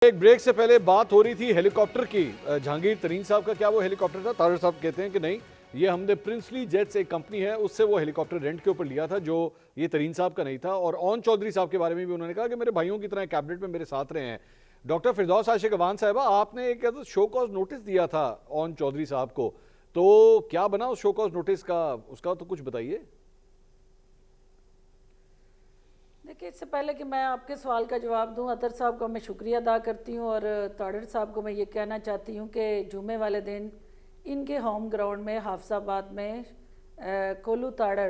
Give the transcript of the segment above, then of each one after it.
ایک بریک سے پہلے بات ہو رہی تھی ہیلی کاپٹر کی. جہانگیر ترین صاحب کا کیا وہ ہیلی کاپٹر تھا؟ طاہر صاحب کہتے ہیں کہ نہیں, یہ ہم نے پرنسلی جیٹس ایک کمپنی ہے اس سے وہ ہیلی کاپٹر رینٹ کے اوپر لیا تھا, جو یہ ترین صاحب کا نہیں تھا. اور اون چودھری صاحب کے بارے میں بھی انہوں نے کہا کہ میرے بھائیوں کی طرح کیبنٹ میں میرے ساتھ رہے ہیں. ڈاکٹر فردوس عاشق اوان صاحبہ, آپ نے ایک شو کاز نوٹس دیا تھا اون چودھری صاحب کو, تو کیا بنا اس شو کاز نوٹس کا؟ اس کا تو کچھ بتائیے. دیکھیں, اس سے پہلے کہ میں آپ کے سوال کا جواب دوں, اطہر صاحب کو میں شکریہ ادا کرتی ہوں, اور طاہر صاحب کو میں یہ کہنا چاہتی ہوں کہ جمعے والے دن ان کے ہوم گراؤنڈ میں حافظ آباد میں کولو تاڑر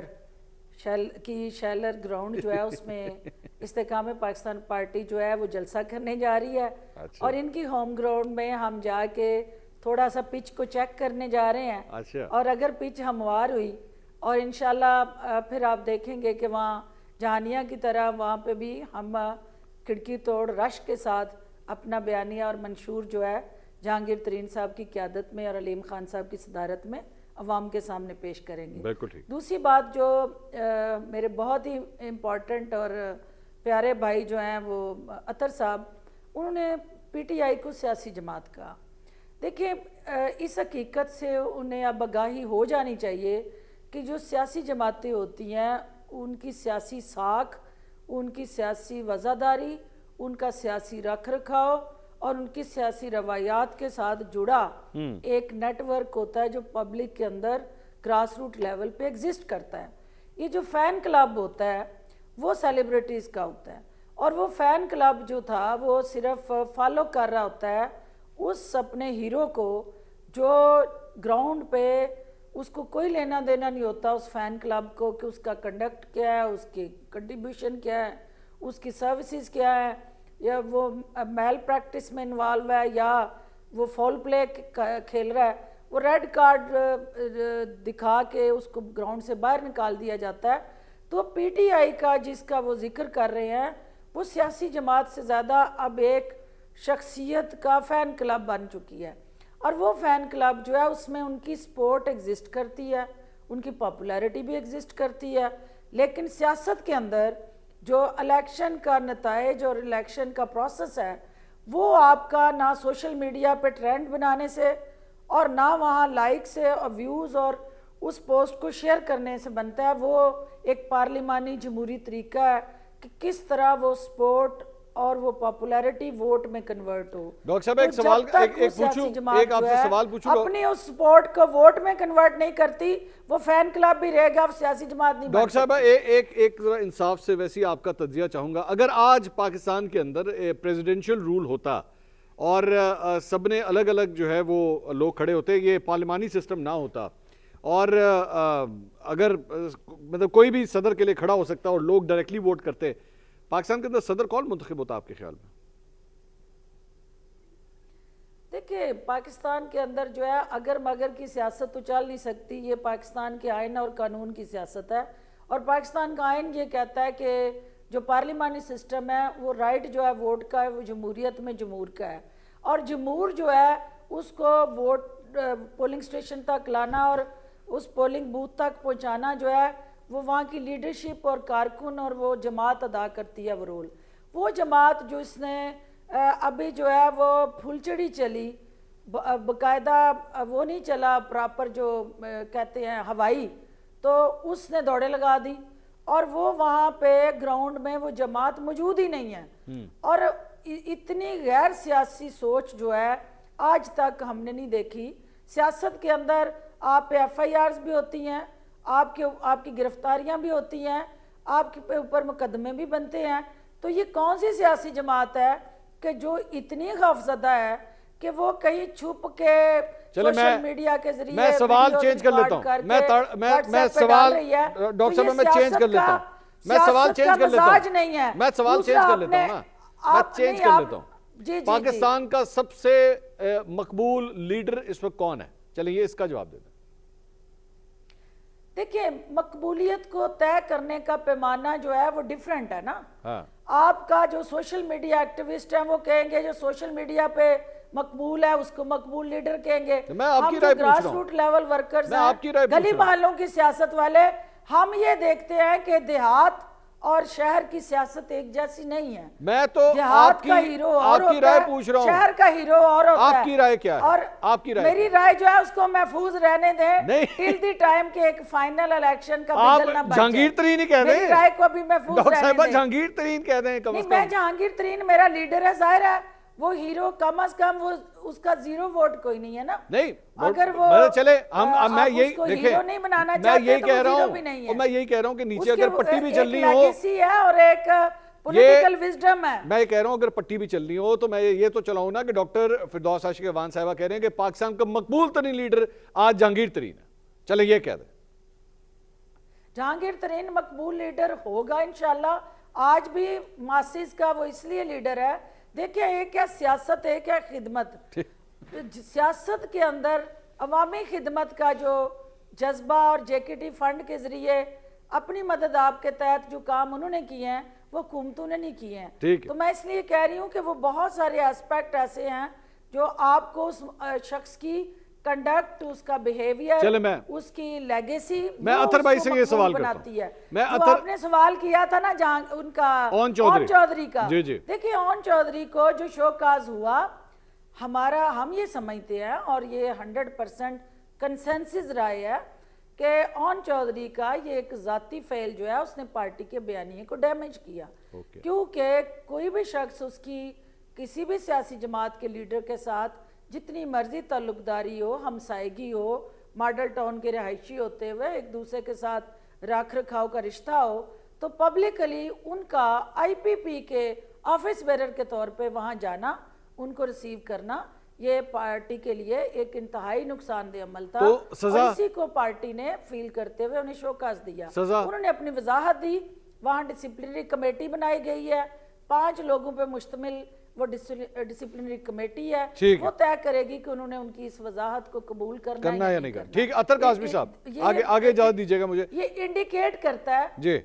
کی شیلر گراؤنڈ جو ہے اس میں استحکام پاکستان پارٹی جو ہے وہ جلسہ کرنے جا رہی ہے. اور ان کی ہوم گراؤنڈ میں ہم جا کے تھوڑا سا پچ کو چیک کرنے جا رہے ہیں, اور اگر پچ ہموار ہوئی اور انشاءاللہ پھر آپ دیکھیں گے کہ وہاں جہانیہ کی طرح وہاں پہ بھی ہم کھڑکی توڑ رش کے ساتھ اپنا بیانیہ اور منشور جو ہے جہانگیر ترین صاحب کی قیادت میں اور علیم خان صاحب کی صدارت میں عوام کے سامنے پیش کریں گے. دوسری بات جو میرے بہت ہی امپورٹنٹ اور پیارے بھائی جو ہیں وہ اطہر صاحب, انہوں نے پی ٹی آئی کو سیاسی جماعت کہا. دیکھیں, اس حقیقت سے انہیں اب آگاہی ہو جانی چاہیے کہ جو سیاسی جماعتیں ہوتی ہیں ان کی سیاسی ساکھ, ان کی سیاسی وزاداری, ان کا سیاسی رکھ رکھاؤ اور ان کی سیاسی روایات کے ساتھ جڑا ایک نیٹ ورک ہوتا ہے جو پبلک کے اندر گراس روٹ لیول پہ ایگزسٹ کرتا ہے. یہ جو فین کلب ہوتا ہے وہ سیلیبریٹیز کا ہوتا ہے, اور وہ فین کلب جو تھا وہ صرف فالو کر رہا ہوتا ہے اس اپنے ہیرو کو جو گراؤنڈ پہ اس کو کوئی لینا دینا نہیں ہوتا اس فین کلب کو کہ اس کا کنڈکٹ کیا ہے, اس کی کنٹریبیوشن کیا ہے, اس کی سروسز کیا ہے, یا وہ میل پریکٹس میں انوالو ہے یا وہ فول پلے کھیل رہا ہے. وہ ریڈ کارڈ دکھا کے اس کو گراؤنڈ سے باہر نکال دیا جاتا ہے. تو پی ٹی آئی کا جس کا وہ ذکر کر رہے ہیں وہ سیاسی جماعت سے زیادہ اب ایک شخصیت کا فین کلب بن چکی ہے, اور وہ فین کلب جو ہے اس میں ان کی سپورٹ ایگزسٹ کرتی ہے, ان کی پاپولیرٹی بھی ایگزسٹ کرتی ہے. لیکن سیاست کے اندر جو الیکشن کا نتائج اور الیکشن کا پروسیس ہے وہ آپ کا نہ سوشل میڈیا پہ ٹرینڈ بنانے سے اور نہ وہاں لائک سے اور ویوز اور اس پوسٹ کو شیئر کرنے سے بنتا ہے. وہ ایک پارلیمانی جمہوری طریقہ ہے کہ کس طرح وہ سپورٹ اور وہ پاپولیرٹی ووٹ میں کنورٹ ہو. ڈاکٹر صاحب ایک سوال ایک آپ سے سوال پوچھوں, اپنی اس سپورٹ کو ووٹ میں کنورٹ نہیں کرتی, وہ فین کلب بھی رہے گا, سیاسی جماعت نہیں. ڈاکٹر صاحب ایک ذرا انصاف سے ویسے آپ کا تجزیہ چاہوں گا. اگر آج پاکستان کے اندر پریزیڈنشل رول ہوتا اور سب نے الگ الگ جو ہے وہ لوگ کھڑے ہوتے, یہ پارلیمانی سسٹم نہ ہوتا, اور اگر مطلب کوئی بھی صدر کے لیے کھڑا ہو سکتا اور لوگ ڈائریکٹلی ووٹ کرتے, پاکستان کے اندر صدر کون منتخب ہوتا آپ کے خیال میں؟ دیکھیں, پاکستان کے اندر جو ہے اگر مگر کی سیاست تو چل نہیں سکتی. یہ پاکستان کے آئین اور قانون کی سیاست ہے, اور پاکستان کا آئین یہ کہتا ہے کہ جو پارلیمانی سسٹم ہے وہ رائٹ جو ہے ووٹ کا ہے وہ جمہوریت میں جمہور کا ہے, اور جمہور جو ہے اس کو ووٹ پولنگ سٹیشن تک لانا اور اس پولنگ بوتھ تک پہنچانا جو ہے وہ وہاں کی لیڈرشپ اور کارکن اور وہ جماعت ادا کرتی ہے وہ رول. وہ جماعت جو اس نے ابھی جو ہے وہ پھلچڑی چلی, باقاعدہ وہ نہیں چلا پراپر جو کہتے ہیں ہوائی, تو اس نے دوڑے لگا دی, اور وہ وہاں پہ گراؤنڈ میں وہ جماعت موجود ہی نہیں ہے. اور اتنی غیر سیاسی سوچ جو ہے آج تک ہم نے نہیں دیکھی. سیاست کے اندر آپ پہ ایف آئی آرز بھی ہوتی ہیں, آپ کی گرفتاریاں بھی ہوتی ہیں, آپ کے اوپر مقدمے بھی بنتے ہیں. تو یہ کون سی سیاسی جماعت ہے کہ جو اتنی خوفزدہ ہے کہ وہ کہیں چھپ کے سوشل میڈیا کے ذریعے میں سوال چینج کر لیتا ہوں, میں سوال ڈاکٹر صاحب میں چینج کر لیتا ہوں, میں سوال چینج کر لیتا ہوں, میں سوال چینج کر لیتا ہوں نا, میں چینج کر لیتا ہوں. پاکستان کا سب سے مقبول لیڈر اس وقت کون ہے؟ چلیں یہ اس کا جواب دے دیں. دیکھیں, مقبولیت کو طے کرنے کا پیمانہ جو ہے وہ ڈیفرنٹ ہے نا. آپ کا جو سوشل میڈیا ایکٹیوسٹ ہیں وہ کہیں گے جو سوشل میڈیا پہ مقبول ہے اس کو مقبول لیڈر کہیں گے. ہم جو گراس روٹ لیول ورکرز ہیں, گلی محلوں کی سیاست والے, ہم یہ دیکھتے ہیں کہ دیہات اور شہر کی سیاست ایک جیسی نہیں ہے. میں تو دیہات کا ہیرو اور آپ کی رائے پوچھ رہا ہوں, شہر کا ہیرو اور ہوتا ہے. آپ کی رائے کیا ہے؟ اور آپ کی رائے میری رائے جو ہے اس کو محفوظ رہنے دیں ٹل دی ٹائم کے ایک فائنل الیکشن کا بگل نہ بچ جائے. جہانگیر ترین ہی کہہ دیں, میری رائے کو بھی محفوظ ڈاکٹر رہنے صاحبہ دیں. جہانگیر ترین کہہ دیں کم از میں کم. جہانگیر ترین میرا لیڈر ہے, ظاہر ہے وہ ہیرو کم از کم وہ اس کا 0 ووٹ کوئی نہیں ہے نا. نہیں اگر وہ چلے ہم میں یہی ہیرو نہیں بنانا میں چاہتے یہی تو کہہ وہ رہا ہیرو بھی نہیں ہوں, ہے. میں یہی کہہ رہا ہوں کہ نیچے اس اگر کے پٹی بھی ایک چلنی ہو, لیگیسی ہے اور ایک پولیٹیکل وزڈم ہے. میں یہ کہہ رہا ہوں اگر پٹی بھی چلنی ہو تو میں یہ تو چلاؤں نا کہ ڈاکٹر فردوس عاشق اعوان صاحبہ کہہ رہے ہیں کہ پاکستان کا مقبول ترین لیڈر آج جہانگیر ترین ہے. چلے یہ کہہ دیں جہانگیر ترین مقبول لیڈر ہوگا انشاءاللہ. آج بھی ماسز کا وہ اس لیے لیڈر ہے. دیکھیں ایک ہے سیاست, ایک ہے خدمت. سیاست کے اندر عوامی خدمت کا جو جذبہ اور جے کے ٹی فنڈ کے ذریعے اپنی مدد آپ کے تحت جو کام انہوں نے کیے ہیں وہ حکومتوں نے نہیں کیے ہیں. تو میں اس لیے کہہ رہی ہوں کہ وہ بہت سارے ایسپیکٹ ایسے ہیں جو آپ کو اس شخص کی کنڈکٹ, اس کا بیہیویئر, اس کی لیگیسی میں اطہر بھائی سے یہ سوال بناتی ہے. جو آپ نے سوال کیا تھا نا ان کا اون چودھری کا, دیکھیں اون چودھری کو جو شو کاز ہوا, ہم یہ سمجھتے ہیں اور یہ 100% کنسنسس رائے ہے کہ اون چودھری کا یہ ایک ذاتی فعل جو ہے اس نے پارٹی کے بیانیے کو ڈیمیج کیا. کیونکہ کوئی بھی شخص اس کی کسی بھی سیاسی جماعت کے لیڈر کے ساتھ جتنی مرضی تعلق داری ہو, ہمسائیگی ہو, ماڈل ٹاؤن کے رہائشی ہوتے ہوئے ایک دوسرے کے ساتھ رکھ رکھاؤ کا رشتہ ہو, تو پبلکلی ان کا آئی پی پی کے آفس بیرر کے طور پہ وہاں جانا, ان کو ریسیو کرنا, یہ پارٹی کے لیے ایک انتہائی نقصان دہ عمل تھا. اور اسی کو پارٹی نے فیل کرتے ہوئے انہیں شوکاز دیا. انہوں نے اپنی وضاحت دی. وہاں ڈسپلنری کمیٹی بنائی گئی ہے, 5 لوگوں پہ مشتمل وہ ڈسپلنری کمیٹی ہے, وہ طے کرے گی کہ انہوں نے ان کی اس وضاحت کو قبول کرنا ہے یا نہیں کرنا. ٹھیک, اطہر کاظمی صاحب آگے اجازت دیجیے گا مجھے. یہ انڈیکیٹ کرتا ہے. جی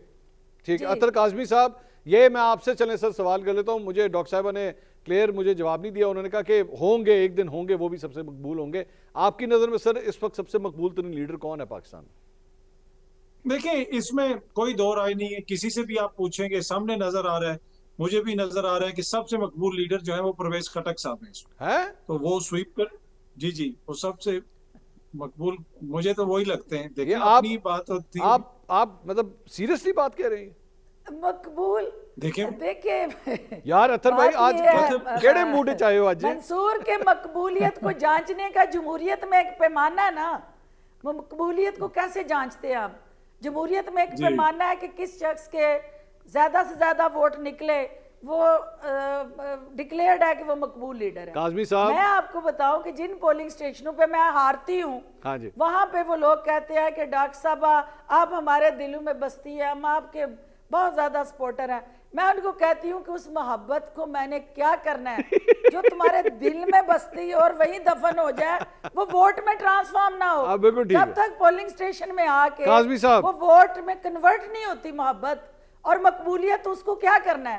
ٹھیک, اطہر کاظمی صاحب یہ میں آپ سے چلیں سر سوال کر لیتا ہوں. مجھے ڈاکٹر صاحبہ نے کلیئر مجھے جواب نہیں دیا. انہوں نے کہا کہ ہوں گے, ایک دن ہوں گے, وہ بھی سب سے مقبول ہوں گے. آپ کی نظر میں سر اس وقت سب سے مقبول ترین لیڈر کون ہے پاکستان میں؟ دیکھیں اس میں کوئی دو رائے نہیں ہے. کسی سے بھی آپ پوچھیں گے سامنے نظر آ رہا ہے, مجھے بھی نظر آ رہا ہے کہ سب سے مقبول لیڈر جو ہے وہ پرویز خٹک صاحب ہیں. تو وہ سویپ کر جی وہ سب سے مقبول مجھے تو وہی لگتے ہیں. دیکھیں اپنی بات ہوتی ہے. آپ مطلب سیریسلی بات کہہ رہے ہیں؟ مقبول دیکھیں یار اطہر بھائی آج کیڑے موڈ چاہے ہو آج؟ منصور کے مقبولیت کو جانچنے کا جمہوریت میں ایک پیمانہ ہے نا. مقبولیت کو کیسے جانچتے ہیں آپ؟ جمہوریت میں ایک پیمانہ ہے کہ کس شخص کے زیادہ سے زیادہ ووٹ نکلے وہ ڈکلیئرڈ ہے کہ وہ مقبول لیڈر ہے. کاظمی صاحب میں آپ کو بتاؤں کہ جن پولنگ سٹیشنوں پہ میں ہارتی ہوں وہاں پہ وہ لوگ کہتے ہیں کہ ڈاکٹر صاحب آپ ہمارے دلوں میں بستی ہیں, ہم آپ کے بہت زیادہ سپورٹر ہیں. میں ان کو کہتی ہوں کہ اس محبت کو میں نے کیا کرنا ہے جو تمہارے دل میں بستی اور وہیں دفن ہو جائے, وہ ووٹ میں ٹرانسفارم نہ ہو. جب تک پولنگ سٹیشن میں آ کے وہ ووٹ میں کنورٹ نہیں ہوتی محبت اور مقبولیت, اس کو کیا کرنا ہے؟